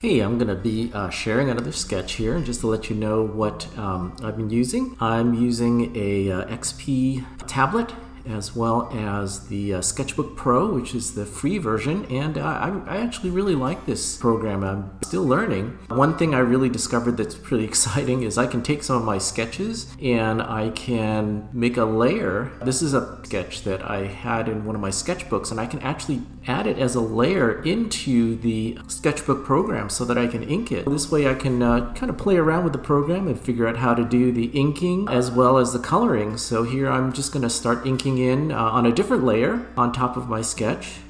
Hey, I'm going to be sharing another sketch here, and just to let you know what I've been using. I'm using a XP tablet as well as the Sketchbook Pro, which is the free version, and I actually really like this program. I'm still learning. One thing I really discovered that's pretty exciting is I can take some of my sketches and I can make a layer. This is a sketch that I had in one of my sketchbooks, and I can actually add it as a layer into the Sketchbook program so that I can ink it. This way I can kind of play around with the program and figure out how to do the inking as well as the coloring. So here I'm just going to start inking in on a different layer on top of my sketch,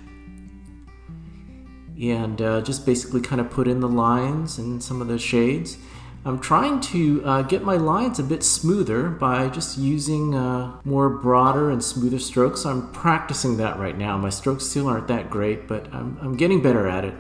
and just basically kind of put in the lines and some of the shades. I'm trying to get my lines a bit smoother by just using more broader and smoother strokes. I'm practicing that right now. My strokes still aren't that great, but I'm getting better at it.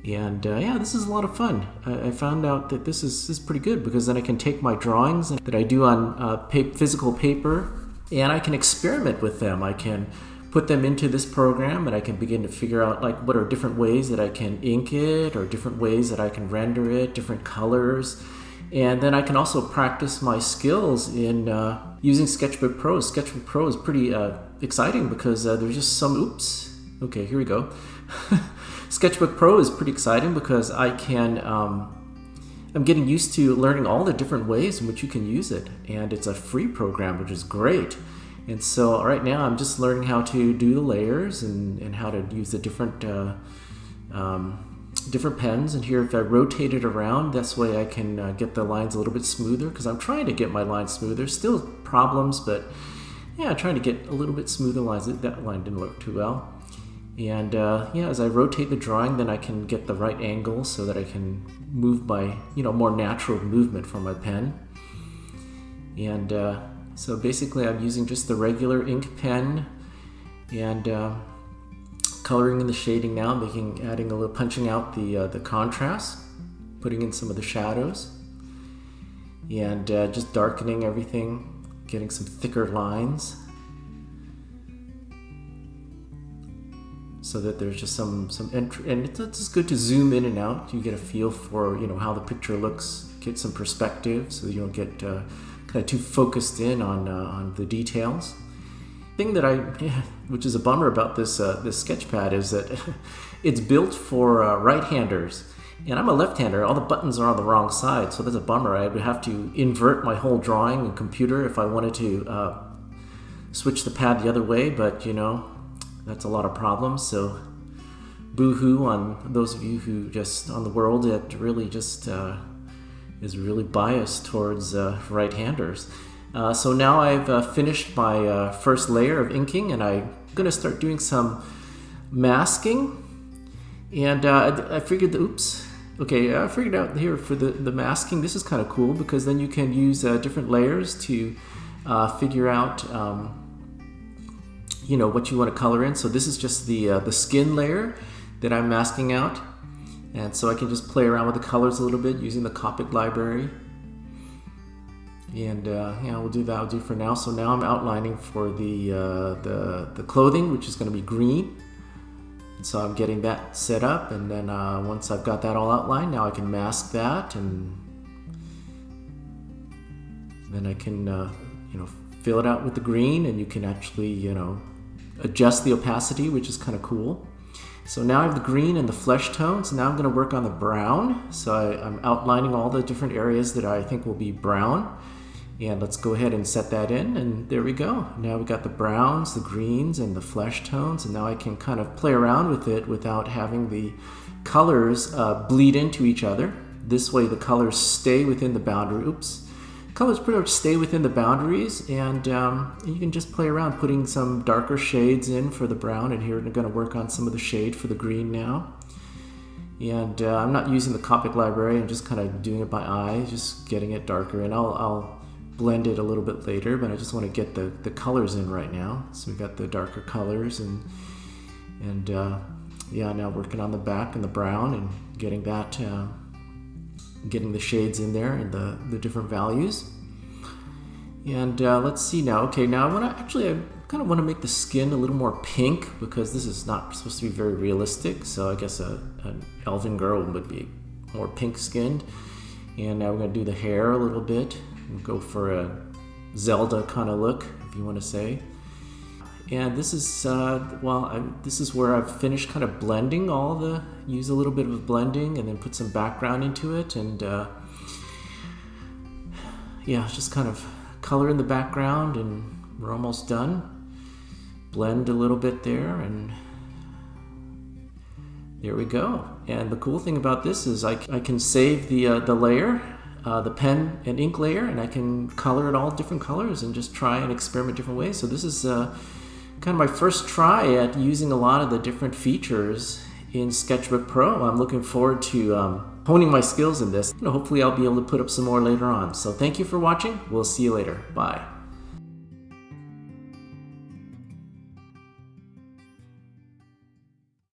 And yeah, this is a lot of fun. I found out that this is pretty good, because then I can take my drawings that I do on physical paper, and I can experiment with them. I can put them into this program, and I can begin to figure out like what are different ways that I can ink it, or different ways that I can render it, different colors. And then I can also practice my skills in using Sketchbook Pro. Sketchbook Pro is pretty exciting because there's just some, oops, okay, here we go. Sketchbook Pro is pretty exciting because I can, I'm getting used to learning all the different ways in which you can use it. And it's a free program, which is great. And so right now I'm just learning how to do the layers and how to use the different different pens. And here, if I rotate it around, this way I can get the lines a little bit smoother, because I'm trying to get my lines smoother. Still problems, but yeah, trying to get a little bit smoother lines. That line didn't look too well. And yeah, as I rotate the drawing, then I can get the right angle so that I can move my, more natural movement from my pen. And so basically I'm using just the regular ink pen and coloring in the shading now, adding a little, punching out the contrast, putting in some of the shadows, and just darkening everything, getting some thicker lines, so that there's just some entry. And it's just good to zoom in and out. You get a feel for how the picture looks, get some perspective, so you don't get kind of too focused in on the details. Thing that which is a bummer about this sketchpad, is that it's built for right-handers, and I'm a left-hander. All the buttons are on the wrong side, so that's a bummer. I would have to invert my whole drawing and computer if I wanted to switch the pad the other way, but that's a lot of problems. So boo-hoo on those of you who just on the world that really just is really biased towards right-handers. So now I've finished my first layer of inking, and I'm gonna start doing some masking. And I figured I figured out here for the masking, this is kind of cool, because then you can use different layers to figure out what you want to color in. So this is just the skin layer that I'm masking out, and so I can just play around with the colors a little bit using the Copic library. And yeah, we'll do that. I'll do for now. So now I'm outlining for the clothing, which is going to be green. And so I'm getting that set up, and then once I've got that all outlined, now I can mask that, and then I can fill it out with the green, and you can actually adjust the opacity, which is kind of cool. So now I have the green and the flesh tones. Now I'm going to work on the brown. So I'm outlining all the different areas that I think will be brown. And let's go ahead and set that in, and there we go. Now we've got the browns, the greens, and the flesh tones, and now I can kind of play around with it without having the colors bleed into each other. This way the colors stay within the boundary. Colors pretty much stay within the boundaries, and you can just play around putting some darker shades in for the brown. And here we're going to work on some of the shade for the green now. And I'm not using the Copic library. I'm just kind of doing it by eye, just getting it darker. And I'll blend it a little bit later, but I just want to get the colors in right now. So we've got the darker colors, and yeah, now working on the back and the brown, and getting that. Getting the shades in there and the different values. And let's see now. Okay, now I kind of want to make the skin a little more pink because this is not supposed to be very realistic. So I guess an elven girl would be more pink skinned. And now we're going to do the hair a little bit and go for a Zelda kind of look, if you want to say. And this is, this is where I've finished kind of blending use a little bit of blending and then put some background into it. And just kind of color in the background, and we're almost done. Blend a little bit there, and there we go. And the cool thing about this is I can save the layer, the pen and ink layer, and I can color it all different colors and just try and experiment different ways. So this is kind of my first try at using a lot of the different features in Sketchbook Pro. I'm looking forward to honing my skills in this. Hopefully I'll be able to put up some more later on. So thank you for watching. We'll see you later. Bye.